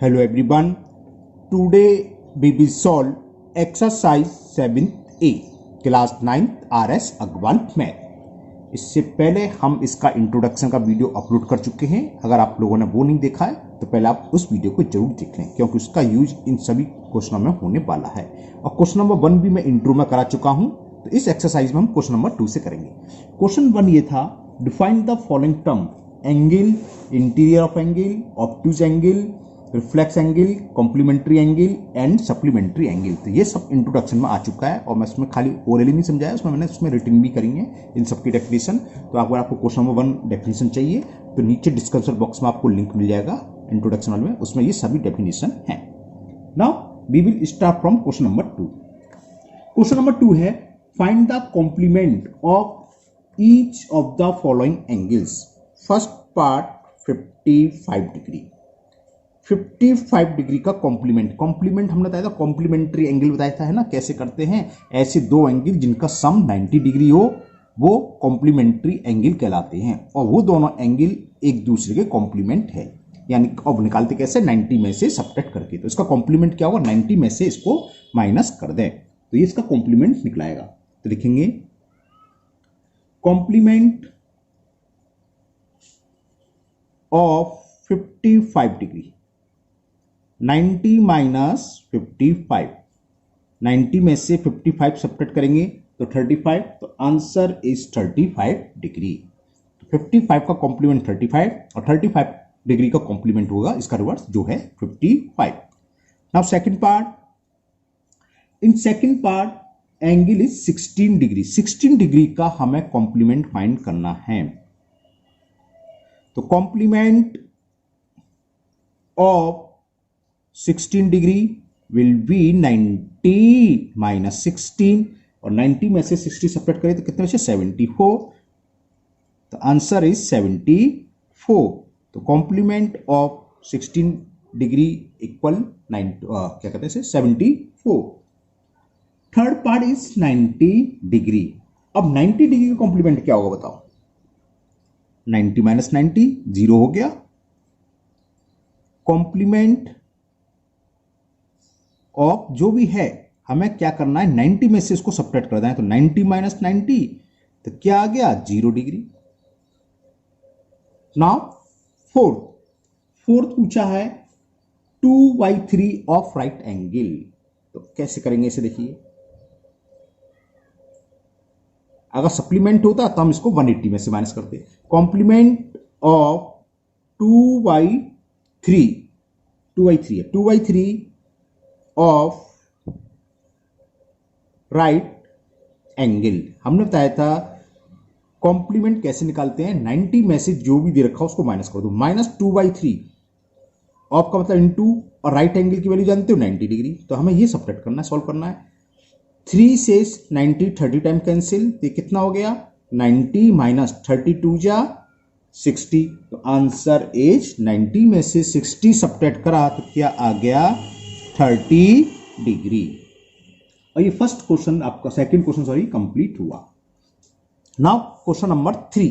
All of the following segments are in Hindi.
Hello everyone. Today we will solve exercise 7A class 9th RS Aggarwal math. इससे पहले हम इसका इंट्रोडक्शन का वीडियो अपलोड कर चुके हैं। अगर आप लोगों ने वो नहीं देखा है तो पहले आप उस वीडियो को जरूर देख लें, क्योंकि उसका यूज इन सभी क्वेश्चनों में होने वाला है। और क्वेश्चन नंबर 1 भी मैं इंट्रो में करा चुका हूं, तो इस एक्सरसाइज में हम क्वेश्चन नंबर 2 से करेंगे। क्वेश्चन 1 ये था, define the following term: angle, interior of angle, obtuse angle, reflex angle, complementary angle and supplementary angle. तो ये सब इंट्रोडक्शन में आ चुका है और मैं इसमें खाली ओरली नहीं समझाया, उसमें मैंने उसमें रिटन भी करी है इन सब की डेफिनेशन। तो अगर आपको क्वेश्चन नंबर 1 डेफिनेशन चाहिए तो नीचे डिस्क्रिप्शन बॉक्स में आपको लिंक मिल जाएगा इंट्रोडक्शन वाले में, उसमें ये सभी डेफिनेशन है। Now we will start from question number 2। Question number 2 है, find the complement of each of the following angles. First part 55 degree. 55 degree का कॉम्प्लीमेंट, कॉम्प्लीमेंट हमने बताया था कॉम्प्लीमेंट्री एंगल बताया था, है ना। कैसे करते हैं, ऐसे दो एंगल जिनका सम 90 डिग्री हो वो कॉम्प्लीमेंट्री एंगल कहलाते हैं, और वो दोनों एंगल एक दूसरे के कॉम्प्लीमेंट है। यानी अब निकालते कैसे, 90 में से सब्ट्रैक्ट करके। तो इसका कॉम्प्लीमेंट क्या होगा, 90 में से इसको माइनस कर दें तो ये इसका कॉम्प्लीमेंट निकलाएगा। तो लिखेंगे कॉम्प्लीमेंट ऑफ 55 डिग्री, 90 माइनस 55, 90 में से 55 सब्ट्रैक्ट करेंगे तो 35, तो आंसर इज 35 डिग्री। तो 55 का कॉम्प्लीमेंट 35 और 35 डिग्री का कॉम्प्लीमेंट होगा इसका रिवर्स जो है 55। Now second part, in second part angle is 16 degree. 16 degree का हमें कॉम्प्लीमेंट फाइंड करना है। तो complement of 16 degree will be 90 minus 16, और 90 में से 60 सब्ट्रैक्ट करें तो कितने बचे, 74। तो आंसर इज 74। तो कॉम्प्लीमेंट ऑफ 16 डिग्री इक्वल क्या कहते हैं 74। Third part is 90 degree. अब 90 डिग्री का कॉम्प्लीमेंट क्या होगा बताओ, 90 माइनस 90 0 हो गया। कॉम्प्लीमेंट ऑफ जो भी है हमें क्या करना है, 90 में से इसको सब्ट्रैक्ट कर देना है। तो 90 माइनस 90 तो क्या आ गया, 0 डिग्री। नाउ फोर्थ पूछा है 2/3 ऑफ राइट एंगल। तो कैसे करेंगे इसे देखिए, अगर सप्लीमेंट होता तो हम इसको 180 में से माइनस करते। Complement of 2/3 of right angle. हमने बताया था कॉम्प्लीमेंट कैसे निकालते हैं, 90 में से जो भी दे रखा उसको माइनस कर दो। माइनस 2/3 ऑफ का मतलब इनटू, और राइट एंगल की वैल्यू जानते हो 90 डिग्री। तो हमें ये सब्ट्रैक्ट करना है, सॉल्व करना है। 3 से 90 30 टाइम कैंसिल, तो कितना हो गया, 90 माइनस 32 जा 60। तो आंसर इज 90 में से 60 सब्ट्रैक्ट करा तो क्या आ गया, 30 डिग्री। और ये फर्स्ट क्वेश्चन आपका, सेकंड क्वेश्चन कंप्लीट हुआ। Now question number 3।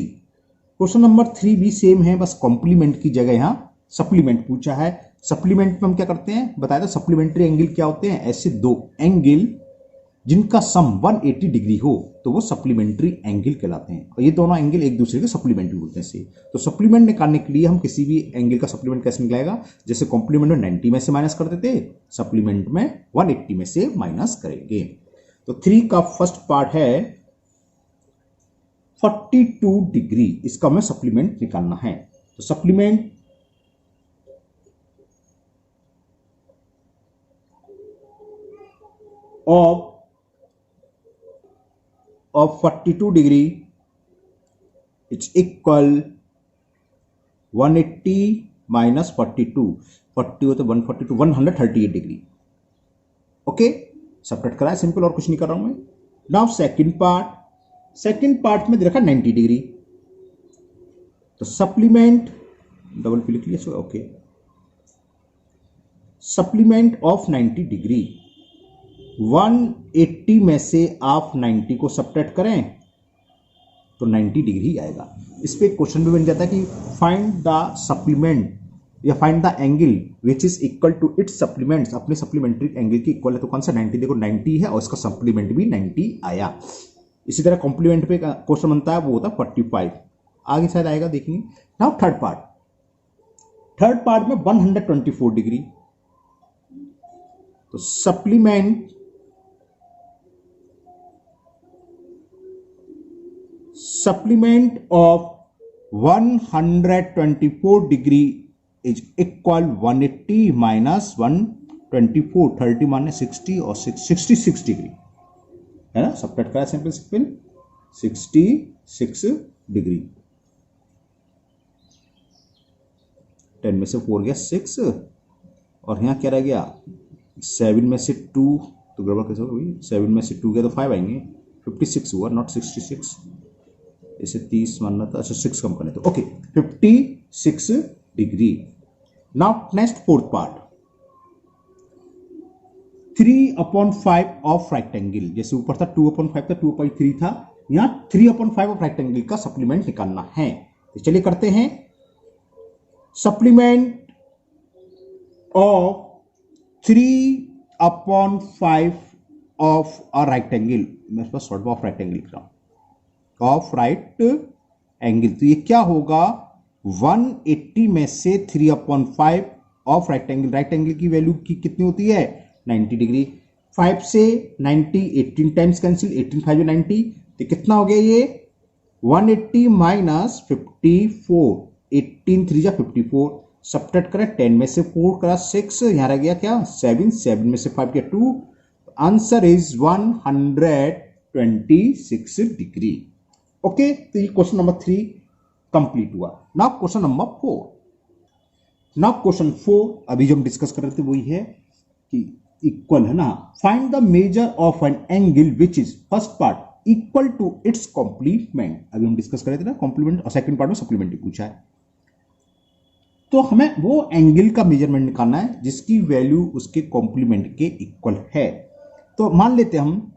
Question number 3 भी सेम है, बस कॉम्प्लीमेंट की जगह यहां सप्लीमेंट पूछा है। सप्लीमेंट में हम क्या करते हैं बताया था, सप्लीमेंट्री एंगल क्या होते हैं, ऐसे दो एंगल जिनका सम 180 डिग्री हो तो वो सप्लीमेंट्री एंगल कहलाते हैं, और ये दोनों एंगल एक दूसरे के सप्लीमेंट्री बोलते हैं। तो सप्लीमेंट निकालने के लिए हम किसी भी एंगल का सप्लीमेंट कैसे निकलेगा, जैसे कॉम्प्लीमेंट में 90 में से माइनस करते थे, सप्लीमेंट में 180 में से माइनस करेंगे। तो 3 का फर्स्ट पार्ट है 42 डिग्री, इसका हमें सप्लीमेंट निकालना है। तो supplement of 42 degree it's equal 180 minus 42, 40 हो तो 142, 138 डिग्री। ओके, सब्ट्रैक्ट करा है, सिंपल, और कुछ नहीं कर रहा हूं मैं। नाउ सेकंड पार्ट में दे रखा 90 डिग्री। तो सप्लीमेंट, डबल पी लिख लिया, ओके, सप्लीमेंट ऑफ 90 डिग्री, 180 में से आप 90 को सब्ट्रैक्ट करें तो 90 डिग्री आएगा। इस पे क्वेश्चन भी बन जाता है कि फाइंड द सप्लीमेंट या find the angle which is equal to its supplements, अपने सप्लीमेंट्री एंगल की इक्वल है। तो कौन सा 90, देखो 90 है और इसका सप्लीमेंट भी 90 आया। इसी तरह कॉम्प्लीमेंट पे क्वेश्चन बनता है, वो होता है 45, आगे शायद आएगा, देखेंगे। नाउ थर्ड पार्ट में 124 डिग्री, तो supplement of 124 degree is equal 180 minus 124, 30 माने 60 और 66 डिग्री है ना। सब्ट्रैक्ट करा सिंपल 66 डिग्री। 10 में से 4 गया 6 और यहां क्या रह गया 7 में से 2, तो गड़बड़ कैसे होगी, 7 में से 2 गया तो 5 आएंगे, 56 हुआ नॉट 66, इसे 30 मानना था, अच्छा 6 कम करने तो okay 56 degree. Now next fourth part, 3/5 of rectangle, जैसे ऊपर था 2/5 था, 2/3 था, यहां 3/5 ऑफ रेक्टेंगल का सप्लीमेंट निकालना है। तो चलिए करते हैं। Supplement of 3/5 of a rectangle, मैं इस पर शॉर्ट ऑफ रेक्टेंगल लिख रहा हूं, ऑफ राइट एंगल, तो ये क्या होगा 180 में से 3/5 ऑफ रेक्टेंगल, रेक्टेंगल की वैल्यू की कितनी होती है 90 डिग्री, 5 से 90 18 टाइम्स कैंसिल, 18 5 90, तो कितना हो गया ये 180 माइनस 54, 18 3 54, सब्ट्रैक्ट करें 10 में से 4 करा 6, यहां रह गया क्या 7, 7 में से 5 गया 2, आंसर इज 126 डिग्री। ओके, तो ये क्वेश्चन नंबर 3 कंप्लीट हुआ। नाउ क्वेश्चन नंबर 4, अभी जो हम डिस्कस कर रहे थे वही है कि इक्वल है ना, find the measure of an angle which is first part equal to its complement, अभी हम डिस्कस कर रहे थे ना कॉम्प्लीमेंट, और सेकंड पार्ट में सप्लीमेंट्री पूछा है। तो हमें वो एंगल का मेजरमेंट निकालना है जिसकी वैल्यू उसके कॉम्प्लीमेंट के इक्वल है। तो मान लेते हम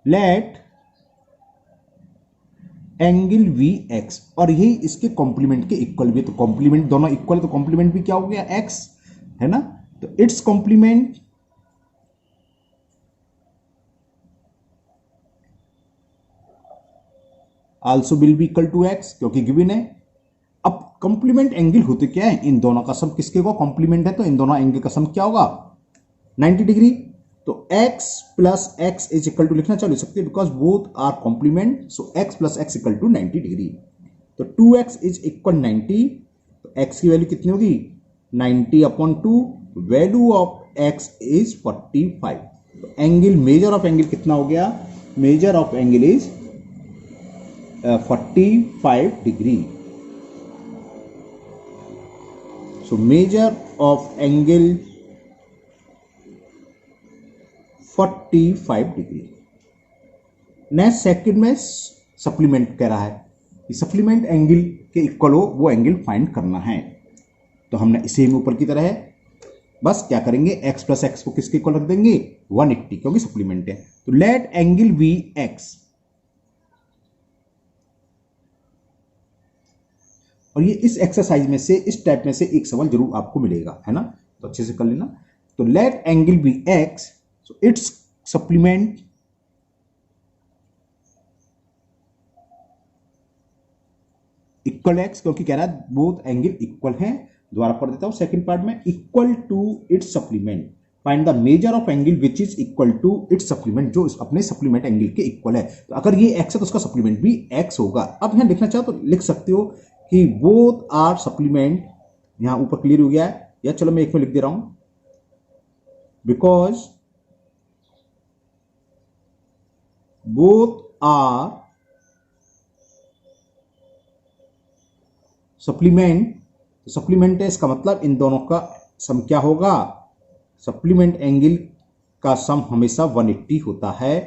लेट एंगल वी एक्स, और यही इसके कॉम्प्लीमेंट के इक्वल भी है, तो कॉम्प्लीमेंट दोनों इक्वल, तो कॉम्प्लीमेंट भी क्या हो गया एक्स है ना, तो its complement also will be equal to x, क्योंकि गिवन है। अब कॉम्प्लीमेंट एंगल होते क्या है, इन दोनों का सम किसके को कॉम्प्लीमेंट है, तो इन दोनों एंगल का सम क्या होगा 90 डिग्री, तो x plus x is equal to लिखना चालू सकते हैं because both are complement, so x plus x equal to 90 degree, तो 2x इज इक्वल 90, तो x की वैल्यू कितनी होगी 90/2, वैल्यू ऑफ x इज 45, तो एंगल मेजर ऑफ एंगल कितना हो गया, major of angle is 45 degree, so major of angle 45 degree. Next second में सप्लीमेंट कह रहा है कि सप्लीमेंट एंगल के इक्वल हो वो एंगल फाइंड करना है, तो हमने इसे ऊपर की तरह है, बस क्या करेंगे x प्लस एक्स को किसके इक्वल रख देंगे 180, क्योंकि सप्लीमेंट है, तो लेट एंगल वी एक्स, और ये इस एक्सरसाइज में से इस टाइप में से एक सवाल जरूर आपको मिलेगा है ना, तो अच्छे से कर लेना। तो let angle be x, so its supplement equal x, क्योंकि कह रहा है बोथ एंगल इक्वल हैं, दोबारा पढ़ देता हूं सेकंड पार्ट में, equal to its supplement, find the measure of angle which is equal to its supplement, जो अपने सप्लीमेंट एंगल के इक्वल है, तो अगर ये एक्स है तो उसका सप्लीमेंट भी एक्स होगा। अब यहां लिखना चाहो तो लिख सकते हो कि बोथ आर सप्लीमेंट, यहां ऊपर क्लियर हो गया है, या चलो मैं एक में लिख दे रहा हूं, because both are supplement, supplement है इसका मतलब इन दोनों का सम क्या होगा, सप्लीमेंट एंगल का सम हमेशा 180 होता है,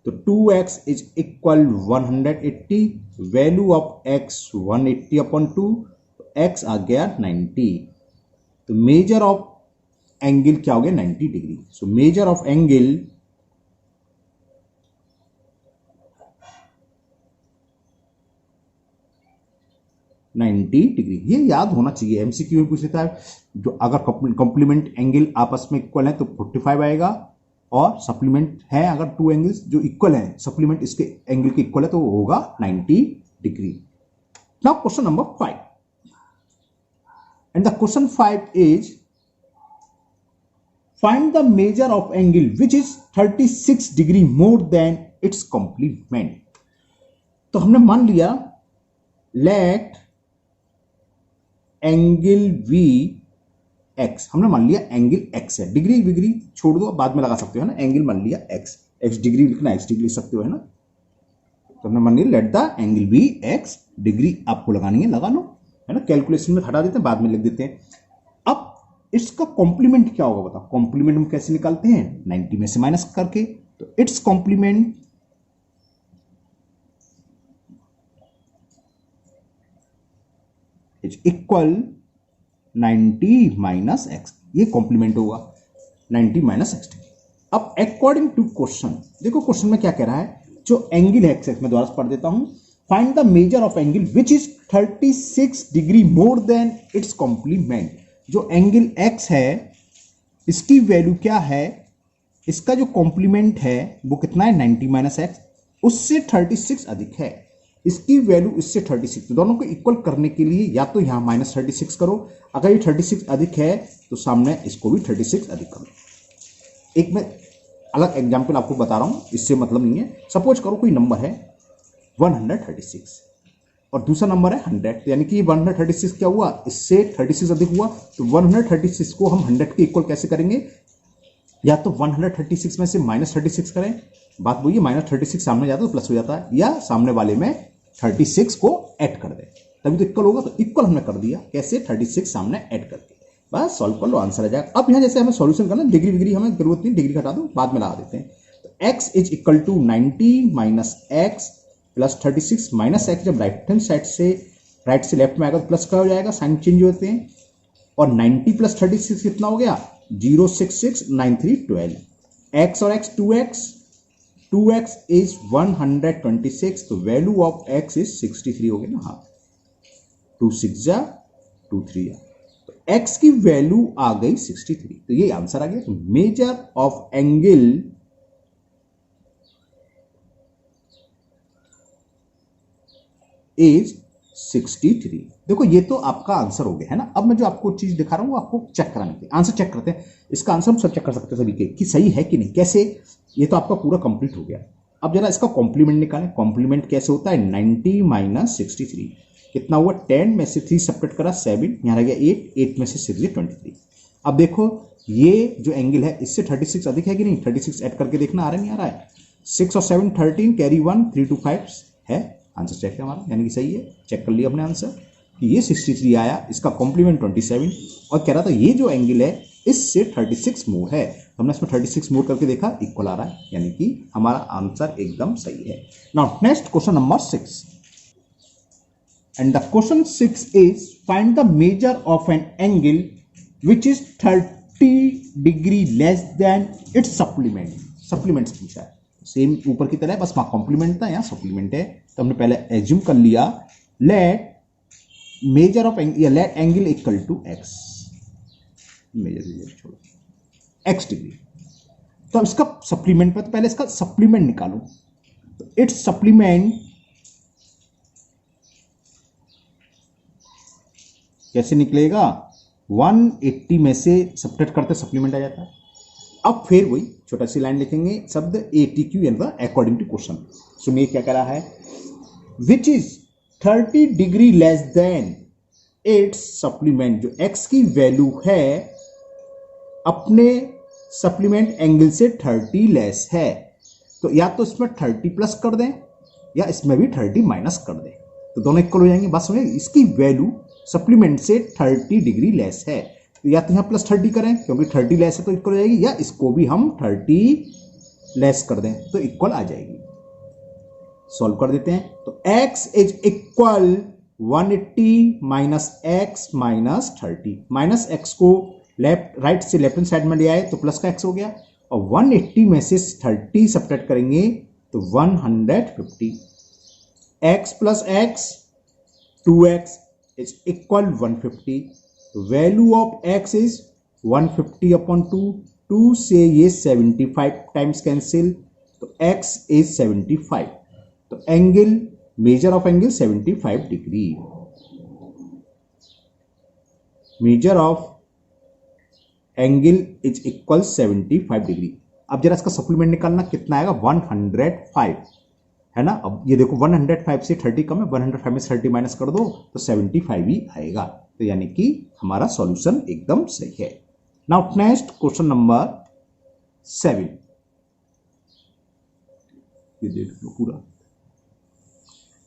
तो 2x is equal 180, value of x 180/2, x आ गया 90, तो मेजर ऑफ एंगल क्या हो गया 90 degree, so major of angle 90 degree. ये याद होना चाहिए, एमसीक्यू में पूछ लेता है, जो अगर कॉम्प्लीमेंट एंगल आपस में इक्वल है तो 45 आएगा, और सप्लीमेंट है अगर टू एंगल्स जो इक्वल हैं, सप्लीमेंट इसके एंगल के इक्वल है तो वो होगा 90 degree. Now question number 5, and the question 5 is find the measure of angle which is 36 degree more than its complement. तो हमने मान लिया लेट एंगल वी एक्स, हमने मान लिया एंगल एक्स है, डिग्री विग्री छोड़ दो, बाद में लगा सकते हो ना, एंगल मान लिया एक्स, एक्स डिग्री लिखना एक्स डिग्री लिख सकते हो है ना। तो हमने मान लिया let the angle be x, degree आपको लगानी है लगा लो है ना, कैलकुलेशन में हटा देते हैं, बाद में लिख देते हैं। अब इसका कॉम्प्लीमेंट क्या होगा बताओ, कॉम्प्लीमेंट हम कैसे निकालते हैं, 90 में से माइनस करके। तो its complement is equal 90 minus x, ये कॉम्प्लीमेंट होगा 90 माइनस एक्स। अब अकॉर्डिंग टू क्वेश्चन, देखो क्वेश्चन में क्या कह रहा है, जो एंगल है एक्स, मैं दोबारा पढ़ देता हूं, find the measure of angle which is 36 degree more than its complement. जो एंगल एक्स है इसकी वैल्यू क्या है, इसका जो कॉम्प्लीमेंट है वो कितना है 90 माइनस एक्स, उससे 36 अधिक है, इसकी वैल्यू इससे 36, दोनों को इक्वल करने के लिए या तो यहां माइनस 36 करो, अगर ये 36 अधिक है तो सामने इसको भी 36 अधिक करो। एक मैं अलग एग्जांपल आपको बता रहा हूं, इससे मतलब नहीं है। सपोज करो कोई नंबर है 136 और दूसरा नंबर है 100, यानी कि 136 क्या हुआ, इससे 36 अधिक हुआ, तो 136 को हम 100 के इक्वल कैसे करेंगे, या तो 136 में से माइनस 36 करें, बात वही है, माइनस 36 सामने जाता है तो प्लस हो जाता है, या सामने वाले में 36 को ऐड कर दे तभी तो इक्वल होगा। तो इक्वल हमने कर दिया कैसे, 36 सामने ऐड करके, बस सॉल्व कर लो, आंसर आ जाएगा। अब यहां जैसे हमें सॉल्यूशन करना, डिग्री विग्री हमें जरूरत नहीं, डिग्री हटा दो, बाद में लगा देते हैं। तो x is equal to 90 minus x plus 36 minus x, जब राइट हैंड साइड से राइट से लेफ्ट में आएगा तो प्लस का हो जाएगा, साइन चेंज होते हैं, और 90 प्लस 36 कितना हो गया 0669312, x और x 2x इज 126, तो वैल्यू ऑफ x इज 63 हो गया ना, हाँ 2 6 जा 2 3 जा, तो x की वैल्यू आ गई 63, तो ये आंसर आ गया। तो मेजर ऑफ एंगल इज 63। देखो ये तो आपका आंसर हो गया है ना। अब मैं जो आपको चीज दिखा रहा हूं वो आपको चेक कराने के आंसर चेक करते हैं, इसका आंसर हम सब चेक कर सकते हैं सभी के कि सही है कि नहीं, कैसे, ये तो आपका पूरा कंप्लीट हो गया। अब जरा इसका कॉम्प्लीमेंट निकालें, कॉम्प्लीमेंट कैसे होता है, 90 माइनस 63 कितना हुआ, 10 में से 3 सब्ट्रैक्ट करा 7, यहां रह गया 8 में से 6 23। अब देखो ये जो एंगल है इससे 36 अधिक है कि नहीं, 36 ऐड करके देखना आ रहा है नहीं आ रहा है, 6 और 7 13, कैरी 1 3 2 5 है, आंसर चेक है हमारा, यानी कि सही है, चेक कर लिया अपने आंसर कि ये 63 आया, इसका कॉम्प्लीमेंट 27, और कह रहा था ये जो एंगल है इससे 36 मोर है, हमने इसमें 36 मोर करके देखा, इक्वल आ रहा है, यानी कि हमारा आंसर एकदम सही है। Now next question number 6, and the question 6 is find the measure of an angle which is 30 degree less than it's supplement. Supplements पूछा है, सेम ऊपर की तरह, बस वहां कॉम्प्लीमेंट था, यहाँ सप्लीमेंट है, तो हमने पहले एज्यूम कर लिया let measure of angle, let angle equal to x, measure छोड़ो एक्स डिग्री। तो अब इसका सप्लीमेंट पे, तो पहले इसका सप्लीमेंट निकालो, तो इट्स सप्लीमेंट कैसे निकलेगा, 180 में से सब्ट्रैक्ट करते सप्लीमेंट आ जाता है। अब फिर वही छोटा सी लाइन लिखेंगे, शब्द ATQ यानी अकॉर्डिंग टू क्वेश्चन। सुनिए क्या कह रहा है, which is 30 degree less than it's supplement, जो x की वैल्यू है अपने सप्लीमेंट एंगल से 30 लेस है, तो या तो इसमें 30 प्लस कर दें या इसमें भी 30 माइनस कर दें, तो दोनों इक्वल हो जाएंगे। बस सुनिए, इसकी वैल्यू सप्लीमेंट से 30 डिग्री लेस है, तो या तो यहां प्लस 30 करें क्योंकि 30 लेस है तो इक्वल हो जाएगी, या इसको भी हम 30 लेस कर दें तो इक्वल आ जाएगी। सॉल्व कर देते हैं, तो x is equal 180 minus x minus 30, minus x को लेफ्ट राइट से लेफ्ट हैंड साइड में ले आए तो प्लस का x हो गया, और 180 में से 30 सब्ट्रैक्ट करेंगे तो 150, x plus x 2x is equal 150, तो value of x is 150 upon 2, 2 से ये 75 टाइम्स कैंसिल, तो x इज 75, तो angle measure of angle 75 degree, major of angle is equal 75 degree. अब जरा इसका सप्लीमेंट निकालना, कितना आएगा 105, है ना। अब ये देखो 105 से 30 कम है, 105 में से 30 माइनस कर दो तो 75 ही आएगा, तो यानी कि हमारा सॉल्यूशन एकदम सही है। नाउ नेक्स्ट क्वेश्चन नंबर 7, ये देख लो पूरा।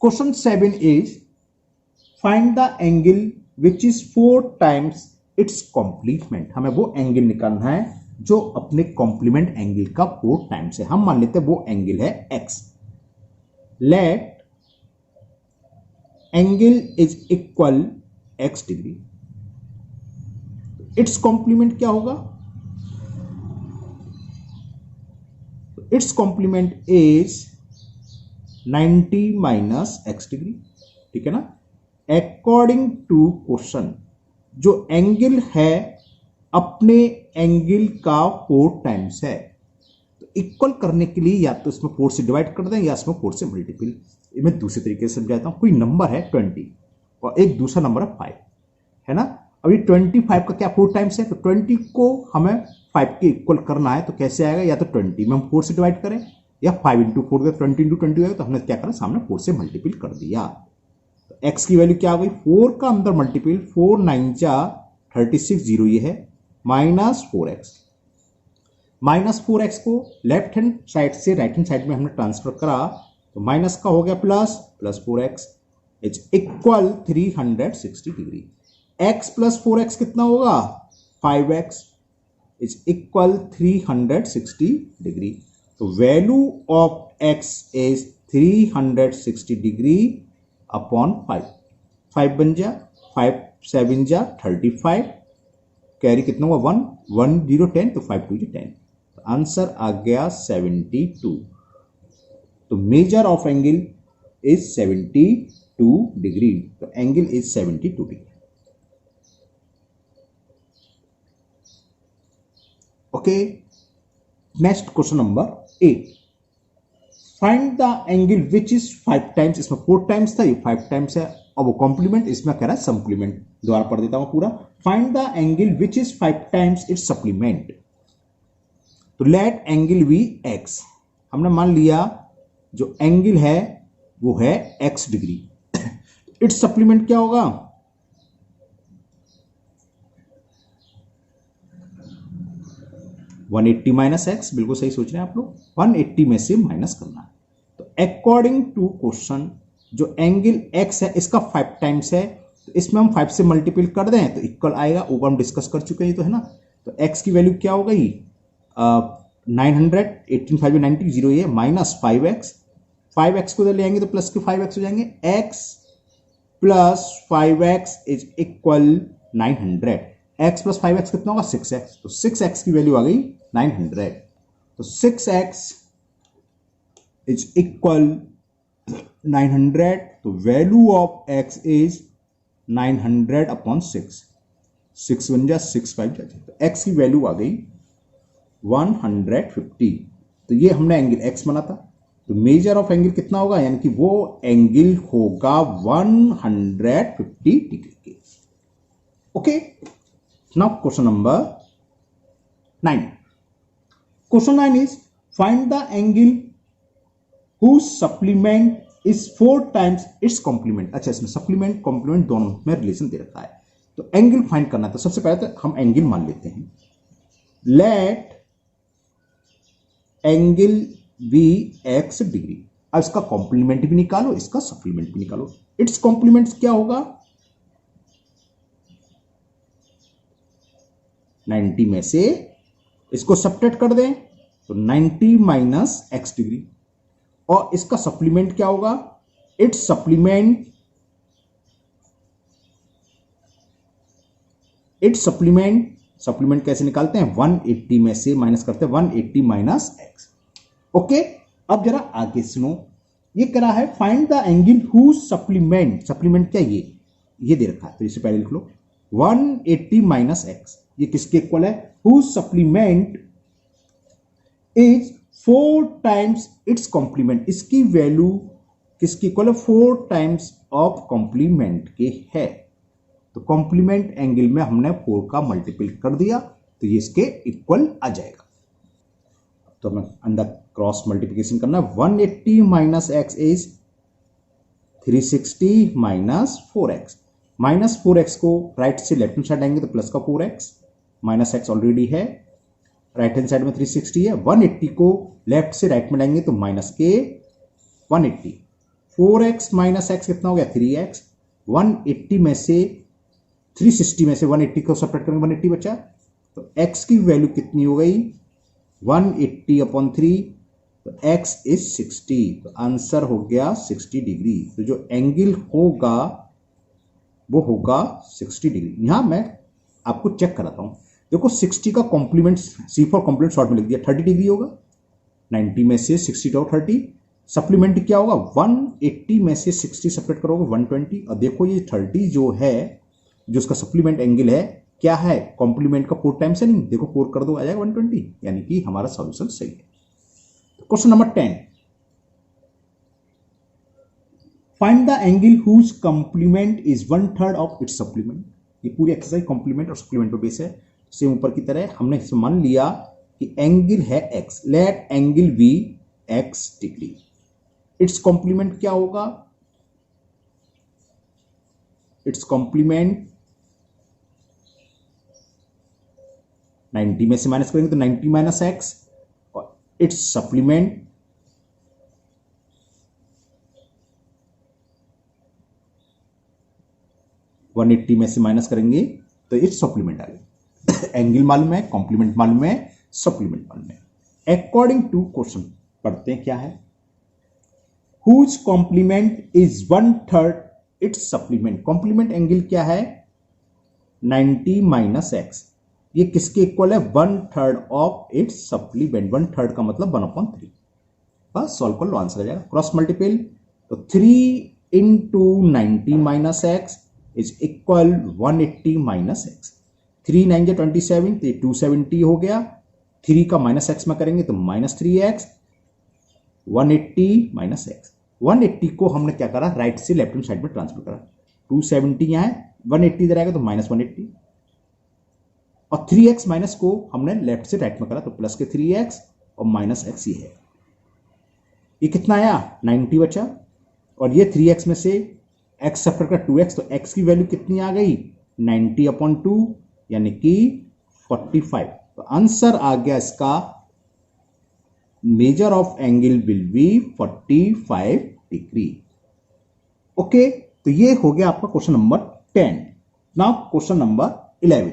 Question 7 is find the angle which is 4 times its complement. हमें वो एंगल निकालना है जो अपने कॉम्प्लीमेंट एंगल का 4 टाइम्स है। हम मान लेते हैं वो एंगल है x। Let angle is equal x degree, its complement क्या होगा, its complement is 90 minus x degree, ठीक है ना। अकॉर्डिंग टू क्वेश्चन, जो एंगल है अपने एंगल का 4 टाइम्स है, तो इक्वल करने के लिए या तो इसमें 4 से डिवाइड कर दें या इसमें 4 से मल्टीपल। मैं दूसरे तरीके से समझाता हूं। कोई नंबर है 20 और एक दूसरा नंबर है 5, है ना। अब ये 25 का क्या 4 टाइम्स है, तो 20 को हमें 5 के इक्वल करना है, तो कैसे आएगा, या तो 20 में हम 4 से डिवाइड करें या 5 इंटू 4, 20 इंटू 20 आएगा, तो हमने क्या करा, सामने 4 से मल्टीपल कर दिया। तो x की वैल्यू क्या आ गई, 4 का अंदर मल्टीपल, 4 9 जा 36, 0 ये है, माइनस 4x। माइनस 4x को लेफ्ट हैंड साइड से राइट हैंड साइड में हमने ट्रांसफर करा, तो माइनस का हो गया plus, plus 4x is equal 360 degree. x plus 4x कितना होगा, 5x इज इक्वल 360 डिग्री। तो value of x is 360 degree upon 5। 5 बन जा, 5 7 जा 35, कैरी कितना हुआ 1, 1 0 10, तो 5 2 10, तो आंसर आ गया 72। तो measure of angle is 72 degree, तो angle is 72 degree. Okay, next question number 8, find the angle which is 5 times. इसमें 4 टाइम्स था, ये 5 टाइम्स है, और वो कॉम्प्लीमेंट, इसमें कह रहा है सप्लीमेंट। दोबारा पढ़ देता हूं पूरा। Find the angle which is 5 times it's supplement. तो लेट एंगल बी x। हमने मान लिया जो एंगल है वो है x डिग्री। इट्स सप्लीमेंट क्या होगा, वन 180 माइनस एक्स। बिल्कुल सही सोच रहे हैं आप लोग, 180 में से माइनस करना है। तो अकॉर्डिंग टू क्वेश्चन, जो एंगल x है इसका 5 टाइम्स है, तो इसमें हम 5 से मल्टीपल कर दें तो इक्वल आएगा। ऊपर हम डिस्कस कर चुके हैं, तो है ना। तो x की वैल्यू क्या हो गई, 900, 18 5 90, 0 ये, माइनस 5x। 5x को इधर ले आएंगे तो प्लस के 5x हो जाएंगे। x plus 5x is equal 900। x plus 5x कितना होगा, 6x। तो 6x की वैल्यू आ गई 900। तो 6x इज इक्वल 900। तो value of x is 900 upon 6। 6 बन जा, 6 5 जा, तो x की वैल्यू आ गई 150। तो ये हमने एंगल x बना था। तो मेजर ऑफ एंगल कितना होगा, यानी कि वो एंगल होगा 150 डिग्री के। Okay, now question number 9। Question 9 is find the angle whose supplement is 4 times its complement। अच्छा, इसमें सप्लीमेंट कॉम्प्लीमेंट दोनों में रिलेशन दे रखा है, तो एंगल फाइंड करना है। तो सबसे पहले तो हम एंगल मान लेते हैं। Let angle be x degree. अब इसका कॉम्प्लीमेंट भी निकालो, इसका सप्लीमेंट भी निकालो। इट्स कॉम्प्लीमेंट क्या होगा, 90 में से इसको सब्ट्रैक्ट कर दें तो 90 माइनस x डिग्री। और इसका सप्लीमेंट क्या होगा, it's supplement, it's supplement, supplement कैसे निकालते हैं, 180 में से माइनस करते हैं 180 माइनस x। ओके, अब जरा आगे सुनो। ये करा है find the angle whose supplement. Supplement क्या, ये दे रखा है, तो इससे पहले लिख लो 180 माइनस एक्स, ये किसके इक्वल है, whose supplement is 4 times its complement, इसकी वैल्यू किसकी इक्वल है, 4 टाइम्स ऑफ कॉम्प्लीमेंट के है। तो कॉम्प्लीमेंट एंगल में हमने 4 का मल्टीपल कर दिया, तो ये इसके इक्वल आ जाएगा। तो हमें अंदर क्रॉस मल्टीप्लिकेशन करना है, 180 minus x is 360 minus 4x, minus 4x को राइट से लेफ्ट हैंड साइड आएंगे तो प्लस का 4x, माइनस एक्स ऑलरेडी है, राइट हैंड साइड में 360 है, 180 को लेफ्ट से राइट में लाएंगे तो माइनस के 180, 4x माइनस एक्स कितना हो गया 3x, 180 में से 360 में से 180 को सब्ट्रैक्ट करेंगे 180 बचा, तो x की वैल्यू कितनी हो गई 180 अपॉन 3, तो x इज 60, तो आंसर हो गया 60 डिग्री। तो जो एंगल होगा वो होगा 60 डिग्री। यहां मैं आपको चेक कराता हूं, देखो 60 का complement C for complement short में लिख दिया 30 डिग्री होगा, 90 में से 60 तो 30, सप्लीमेंट क्या होगा 180 में से 60 सेपरेट करोगे 120, और देखो ये 30 जो है जो उसका सप्लीमेंट एंगल है क्या है, कॉम्प्लीमेंट का 4 टाइम्स है, नहीं देखो 4 कर दो आ जाएगा 120, यानी कि हमारा सॉल्यूशन सही है। Question number 10, find the angle whose complement is 1/3 of its supplement. ये पूरी एक्सरसाइज कॉम्प्लीमेंट और सप्लीमेंट पर बेस है, सेम ऊपर की तरह हमने मान लिया कि एंगल है x, let angle be x degree, its complement क्या होगा, इट्स कॉम्प्लीमेंट 90 में से माइनस करेंगे तो 90 माइनस एक्स, और इट्स सप्लीमेंट 180 में से माइनस करेंगे तो इट्स सप्लीमेंट आ गया। एंगल मालूम है, कॉम्प्लीमेंट मालूम है, सप्लीमेंट मालूम है। अकॉर्डिंग टू क्वेश्चन पढ़ते हैं क्या है, whose complement is 1/3 its supplement, complement angle क्या है 90 माइनस एक्स, ये किसके इक्वल है 1/3 ऑफ इट्स सप्लीमेंट, 1/3 का मतलब 1/3, बस सॉल्व कर लो आंसर आ जाएगा। क्रॉस मल्टीपल, तो 3 into 90 minus x is equal 180 minus x, 3 9 जा 27, तो 270 हो गया, 3 का माइनस एक्स में करेंगे तो माइनस 3x, 180 माइनस एक्स, 180 को हमने क्या करा राइट से लेफ्ट हैंड साइड में ट्रांसफर करा, 270 यहां है, 180 इधर आएगा तो माइनस 180, और 3x माइनस को हमने लेफ्ट से राइट में करा तो प्लस के 3x और माइनस एक्स ही है, ये कितना आया 90 बचा, और ये 3x में से x सब्ट्रैक्ट का 2x, तो x की वैल्यू कितनी आ गई 90 अपॉन 2 यानी कि 45, तो आंसर आ गया इसका measure of angle will be 45 degree. Okay, तो ये हो गया आपका question number 10। Now question number 11,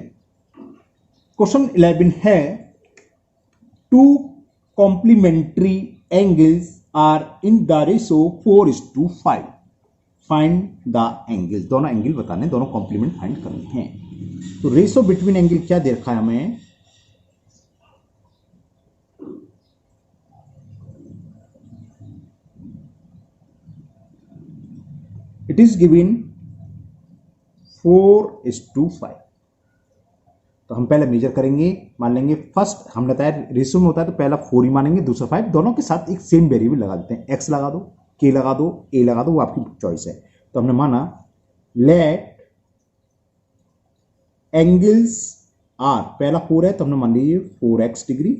question 11 है two complementary angles are in the ratio 4:5, find the angle, दोनों एंगल बताने, दोनों कॉम्प्लीमेंट फाइंड करने हैं। तो रेशो बिटवीन एंगल क्या दे रखा है हमें, इट इज गिवन 4:5, तो हम पहले मेजर करेंगे, मान लेंगे फर्स्ट हमने बताया रेशो में होता है तो पहला 4 ही मानेंगे, दूसरा 5, दोनों के साथ एक सेम वेरिएबल लगा देते हैं, x लगा दो, k लगा दो, a लगा दो, वो आपकी चॉइस है। तो हमने माना लेट एंगल्स आर, पहला 4 है तो हमने मान लीजिए 4x डिग्री,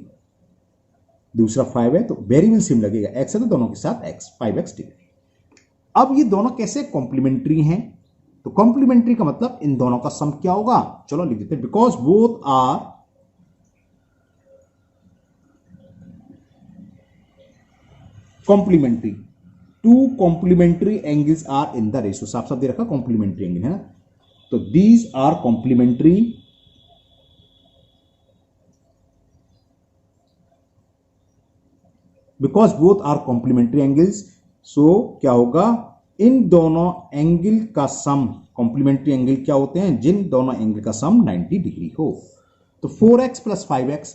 दूसरा 5 है तो वेरिएबल सेम लगेगा, x है तो दोनों के साथ x, 5x डिग्री। अब ये दोनों कैसे कॉम्प्लीमेंट्री हैं, तो कॉम्प्लीमेंट्री का मतलब इन दोनों का सम क्या होगा, चलो लिख देते हैं, because both are complementary, two complementary angles are in the ratio, साफ साफ दे रखा कॉम्प्लीमेंट्री एंगल है ना, तो these are complementary because both are complementary angles, so क्या होगा इन दोनों एंगल का सम, कॉम्प्लीमेंट्री एंगल क्या होते हैं जिन दोनों एंगल का सम 90 डिग्री हो। तो 4x प्लस 5x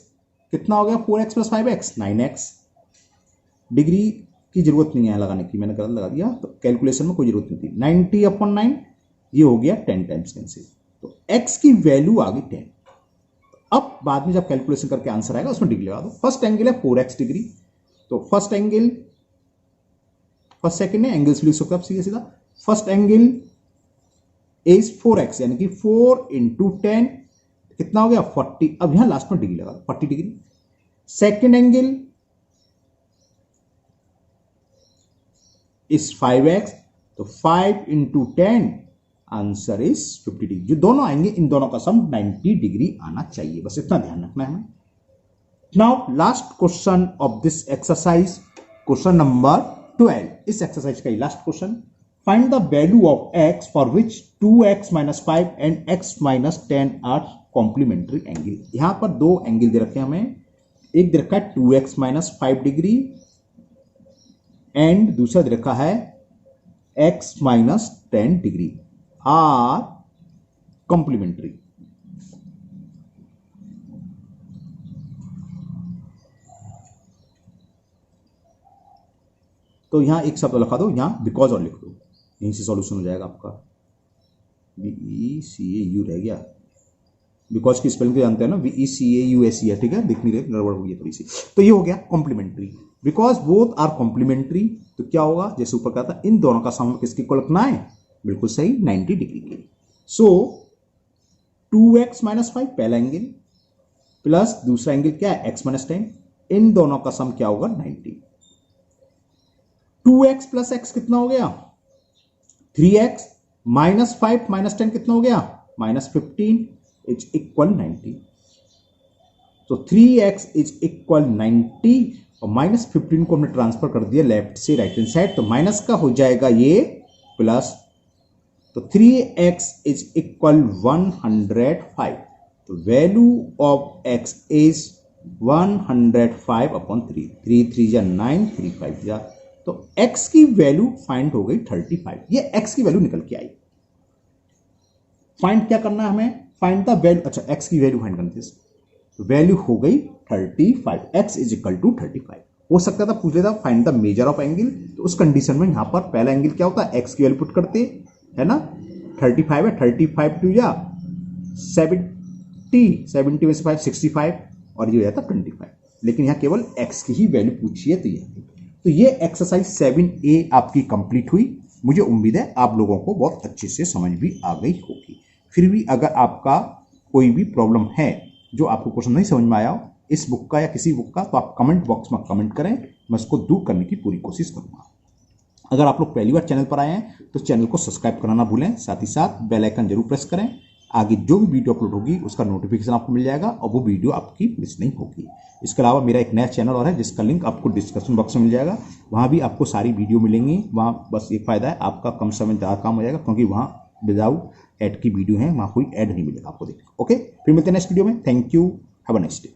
कितना हो गया, 4x plus 5x 9x, degree की जरूरत नहीं है लगाने की, मैंने गलत लगा दिया, तो कैलकुलेशन में कोई जरूरत नहीं थी, 90 अपॉन 9 ये हो गया 10 टाइम्स कैंसिल, तो x की वैल्यू आ गई 10। अब बाद में जब कैलकुलेशन करके आंसर आएगा उसमें डिग्री लगा दो। फर्स्ट एंगल है 4x डिग्री, तो फर्स्ट एंगल, फर्स्ट सेकंड है एंगल्स लिख सकते हो सीधा सीधा। फर्स्ट एंगल इज 4x यानी कि 4 इंटू 10 कितना हो गया 40। अब यहां लास्ट में डिग्री लगा 40 degree. Second angle is 5x, तो 5 इंटू 10 आंसर इज 50 डिग्री। जो दोनों आएंगे इन दोनों का सम 90 डिग्री आना चाहिए, बस इतना ध्यान रखना है हमें। Now last question of this exercise, question number 12। इस एक्सरसाइज का last question, find the value of x for which 2x minus 5 and x minus 10 are complementary angle. यहां पर दो एंगल दे रखे हैं हमें, एक दे रखा है 2x माइनस 5 डिग्री एंड दूसरा दे रखा है x minus 10 degree are complementary. तो यहां एक शब्द लिखा दो, यहां बिकॉज और लिख दो, यहीं से सॉल्यूशन हो जाएगा आपका। VECAU रह गया, बिकॉज की स्पेलिंग जानते हैं ना, VECAUSE है, ठीक है, दिख नहीं रहे, गड़बड़ हो गई थोड़ी सी। तो ये हो गया complementary, because both are complementary. तो क्या होगा, जैसे ऊपर कहा था, इन दोनों का सम किसके इक्वल रखना है, बिल्कुल सही 90 डिग्री के। सो 2x माइनस 5 पहला एंगल प्लस दूसरा एंगल क्या है x माइनस 10, इन दोनों का सम क्या होगा 90। 2x प्लस x कितना हो गया 3x, माइनस 5 माइनस 10 कितना हो गया माइनस 15 इज इक्वल 90। तो 3x इज इक्वल 90 और माइनस 15 को हमने ट्रांसफर कर दिया लेफ्ट से राइट हैंड साइड, तो माइनस का हो जाएगा ये प्लस, तो 3x इज इक्वल 105। तो value of x is 105 upon 3, 3 3 जा 9, 3 5 जा, तो x की वैल्यू फाइंड हो गई 35। ये x की वैल्यू निकल के आई। फाइंड क्या करना है हमें, फाइंड द वैल्यू, अच्छा x की वैल्यू फाइंड करनी थी, तो वैल्यू हो गई 35, x इज इक्वल टू 35। हो सकता था पूछ लेता find the measure of angle, तो उस कंडीशन में यहां पर पहला एंगल क्या होता है x की वैल्यू पुट करते है ना, 35 है, 35 टू या 70, 70 में से 5 65 और ये हो जाता 25, लेकिन यहां केवल x की ही वैल्यू पूछी है। तो ये एक्सरसाइज 7A आपकी कंप्लीट हुई। मुझे उम्मीद है आप लोगों को बहुत अच्छे से समझ भी आ गई होगी। फिर भी अगर आपका कोई भी प्रॉब्लम है, जो आपको क्वेश्चन नहीं समझ में आया हो इस बुक का या किसी बुक का, तो आप कमेंट बॉक्स में कमेंट करें, मैं उसको दूर करने की पूरी कोशिश करूंगा। अगर आप लोग पहली बार चैनल पर आए हैं तो चैनल को सब्सक्राइब करना ना भूलें, साथ ही साथ बेल आइकन जरूर प्रेस करें। आगे जो भी वीडियो अपलोड होगी उसका नोटिफिकेशन आपको मिल जाएगा और वो वीडियो आपकी मिस नहीं होगी। इसके अलावा मेरा एक नया चैनल और है जिसका लिंक आपको डिस्क्रिप्शन बॉक्स में मिल जाएगा, वहाँ भी आपको सारी वीडियो मिलेंगी। वहाँ बस एक फ़ायदा है, आपका कम समय में ज़्यादा काम हो जाएगा, क्योंकि वहाँ विदाउट ऐड की वीडियो है, वहाँ कोई ऐड नहीं मिलेगा आपको देखने। ओके, फिर मिलते हैं नेक्स्ट वीडियो में। Thank you, have a nice day.